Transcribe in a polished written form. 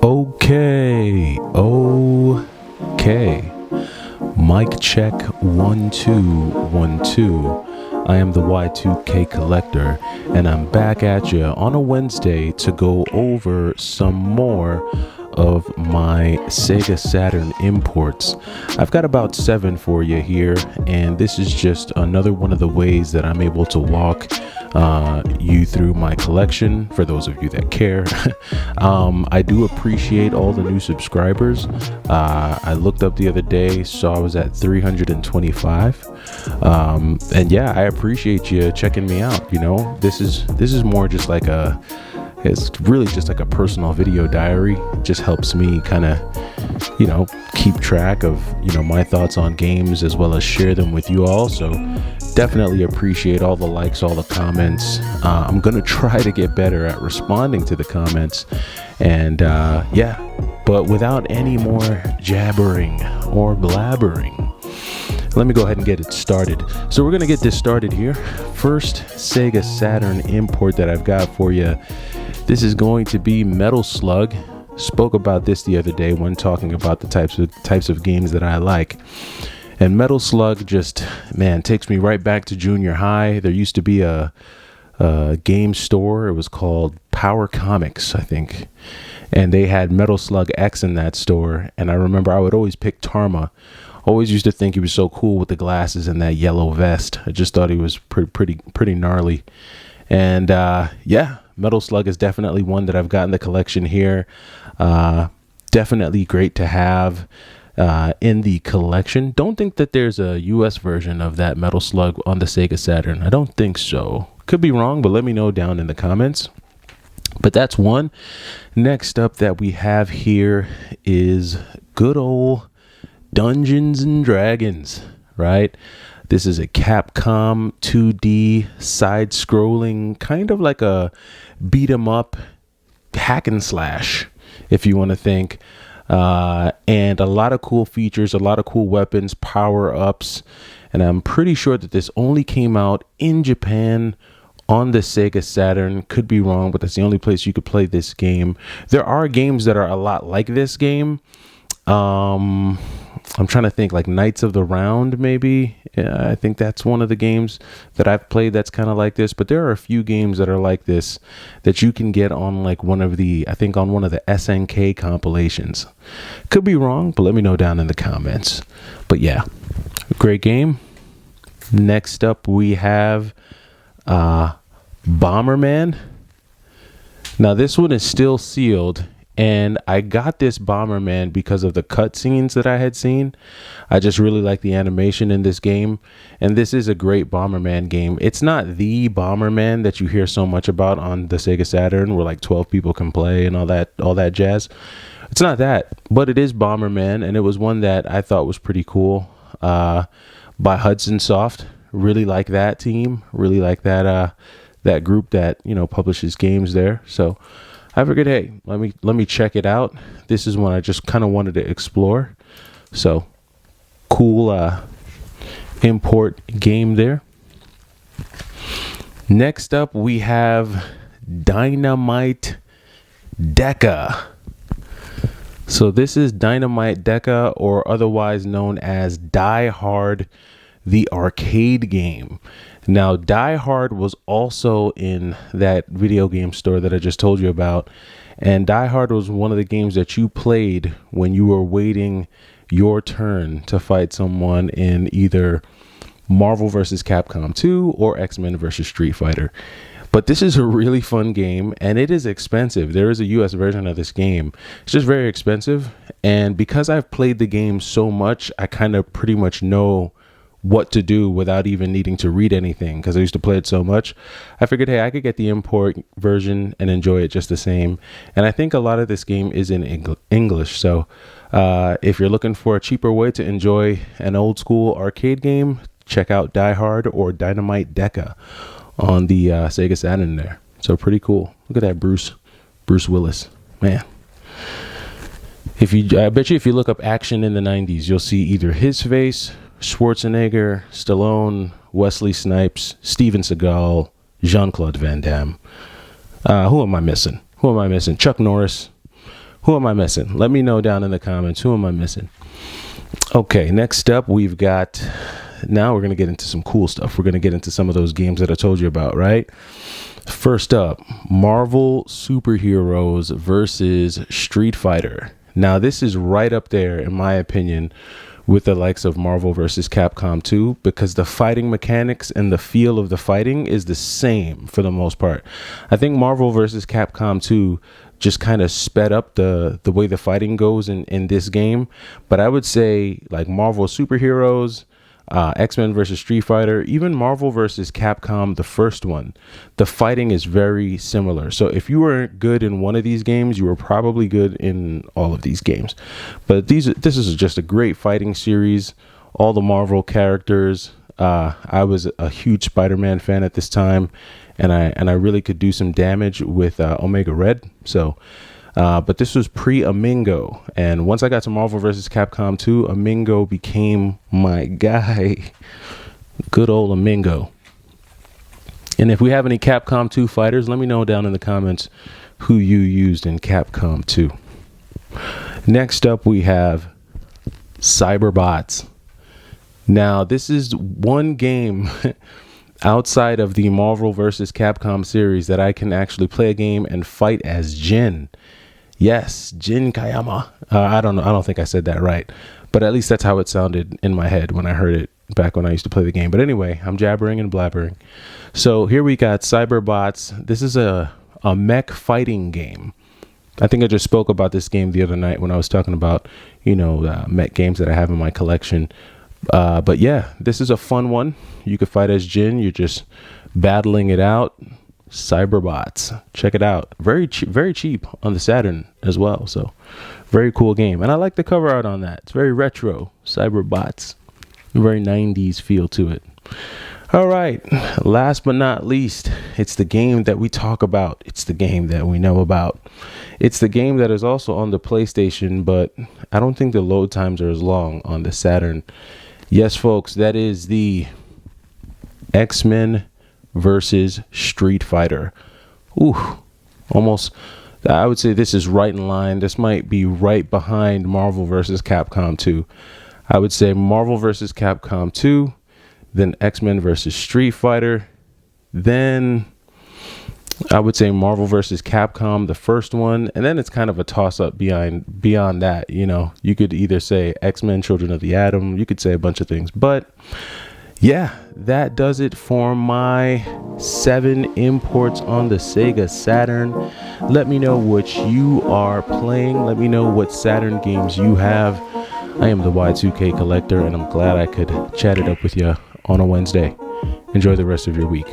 Okay. Mic check 1 2 1 2. I am the Y2K collector, and I'm back at you on a Wednesday to go over some more of my Sega Saturn imports. I've got about 7 for you here, and this is just another one of the ways that I'm able to walk you through my collection, for those of you that care. I do appreciate all the new subscribers. I looked up the other day, saw I was at 325, and yeah, I appreciate you checking me out. You know, this is more just like it's really just like a personal video diary. It just helps me kind of, keep track of, my thoughts on games as well as share them with you all. So definitely appreciate all the likes, all the comments. I'm going to try to get better at responding to the comments. And but without any more jabbering or blabbering, let me go ahead and get it started. So we're going to get this started here. First Sega Saturn import that I've got for you. This is going to be Metal Slug. Spoke about this the other day when talking about the types of games that I like. And Metal Slug just, takes me right back to junior high. There used to be a game store. It was called Power Comics, I think. And they had Metal Slug X in that store. And I remember I would always pick Tarma. Always used to think he was so cool with the glasses and that yellow vest. I just thought he was pretty gnarly. And Metal Slug is definitely one that I've got in the collection here. Definitely great to have in the collection. Don't think that there's a US version of that Metal Slug on the Sega Saturn. I don't think so. Could be wrong, but let me know down in the comments. But that's one. Next up that we have here is good old Dungeons and Dragons, right? This is a Capcom 2D side-scrolling, kind of like a beat-em-up hack and slash, if you want to think. And a lot of cool features, a lot of cool weapons, power-ups. And I'm pretty sure that this only came out in Japan on the Sega Saturn. Could be wrong, but that's the only place you could play this game. There are games that are a lot like this game. I'm trying to think, like Knights of the Round, maybe. Yeah, I think that's one of the games that I've played that's kind of like this. But there are a few games that are like this that you can get on like one of the SNK compilations. Could be wrong, but let me know down in the comments. But yeah, great game. Next up, we have Bomberman. Now, this one is still sealed. And I got this Bomberman because of the cutscenes that I had seen. I just really like the animation in this game. And this is a great Bomberman game. It's not the Bomberman that you hear so much about on the Sega Saturn, where like 12 people can play and all that jazz. It's not that, but it is Bomberman, and it was one that I thought was pretty cool. By Hudson Soft. Really like that team. Really like that group that publishes games there. So I figured, hey, let me check it out. This is one I just kind of wanted to explore. So cool import game there. Next up, we have Dynamite Deca. So this is Dynamite Deca, or otherwise known as Die Hard, the arcade game. Now, Die Hard was also in that video game store that I just told you about. And Die Hard was one of the games that you played when you were waiting your turn to fight someone in either Marvel vs. Capcom 2 or X-Men vs. Street Fighter. But this is a really fun game, and it is expensive. There is a US version of this game. It's just very expensive. And because I've played the game so much, I kind of pretty much know what to do without even needing to read anything, because I used to play it so much. I figured, hey, I could get the import version and enjoy it just the same. And I think a lot of this game is in English. So if you're looking for a cheaper way to enjoy an old school arcade game, check out Die Hard or Dynamite Deca on the Sega Saturn there. So pretty cool. Look at that Bruce Willis, man. I bet you if you look up action in the 90s, you'll see either his face, Schwarzenegger, Stallone, Wesley Snipes, Steven Seagal, Jean-Claude Van Damme. Who am I missing? Chuck Norris. Who am I missing? Let me know down in the comments. Who am I missing? Okay, next up we've got, now we're going to get into some cool stuff. We're going to get into some of those games that I told you about, right? First up, Marvel Superheroes versus Street Fighter. Now, this is right up there, in my opinion, with the likes of Marvel versus Capcom 2, because the fighting mechanics and the feel of the fighting is the same for the most part. I think Marvel versus Capcom 2 just kind of sped up the way the fighting goes in this game. But I would say like Marvel Superheroes, X-Men versus Street Fighter, even Marvel versus Capcom, the first one, the fighting is very similar. So if you were good in one of these games, you were probably good in all of these games. But this is just a great fighting series. All the Marvel characters. I was a huge Spider-Man fan at this time, and I really could do some damage with Omega Red. So, but this was pre-Amingo, and once I got to Marvel vs. Capcom 2, Amingo became my guy. Good old Amingo. And if we have any Capcom 2 fighters, let me know down in the comments who you used in Capcom 2. Next up, we have Cyberbots. Now, this is one game outside of the Marvel vs. Capcom series that I can actually play a game and fight as Jin. Yes, Jin Kayama. I don't know. I don't think I said that right, but at least that's how it sounded in my head when I heard it back when I used to play the game. But anyway, I'm jabbering and blabbering. So here we got Cyberbots. This is a mech fighting game. I think I just spoke about this game the other night when I was talking about, mech games that I have in my collection. But yeah, this is a fun one. You could fight as Jin. You're just battling it out. Cyberbots. Check it out. Very cheap on the Saturn as well. So very cool game. And I like the cover art on that. It's very retro. Cyberbots. Very 90s feel to it. All right. Last but not least, it's the game that we talk about. It's the game that we know about. It's the game that is also on the PlayStation, but I don't think the load times are as long on the Saturn. Yes, folks, that is the X-Men versus Street Fighter. Ooh, almost. I would say this is right in line. This might be right behind Marvel versus Capcom 2. I would say Marvel versus Capcom 2, then X-Men versus Street Fighter, then I would say Marvel versus Capcom, the first one, and then it's kind of a toss-up beyond that. You could either say X-Men, Children of the Atom. You could say a bunch of things, but yeah, that does it for my 7 imports on the Sega Saturn. Let me know what you are playing. Let me know what Saturn games you have. I am the Y2K Collector, and I'm glad I could chat it up with you on a Wednesday. Enjoy the rest of your week.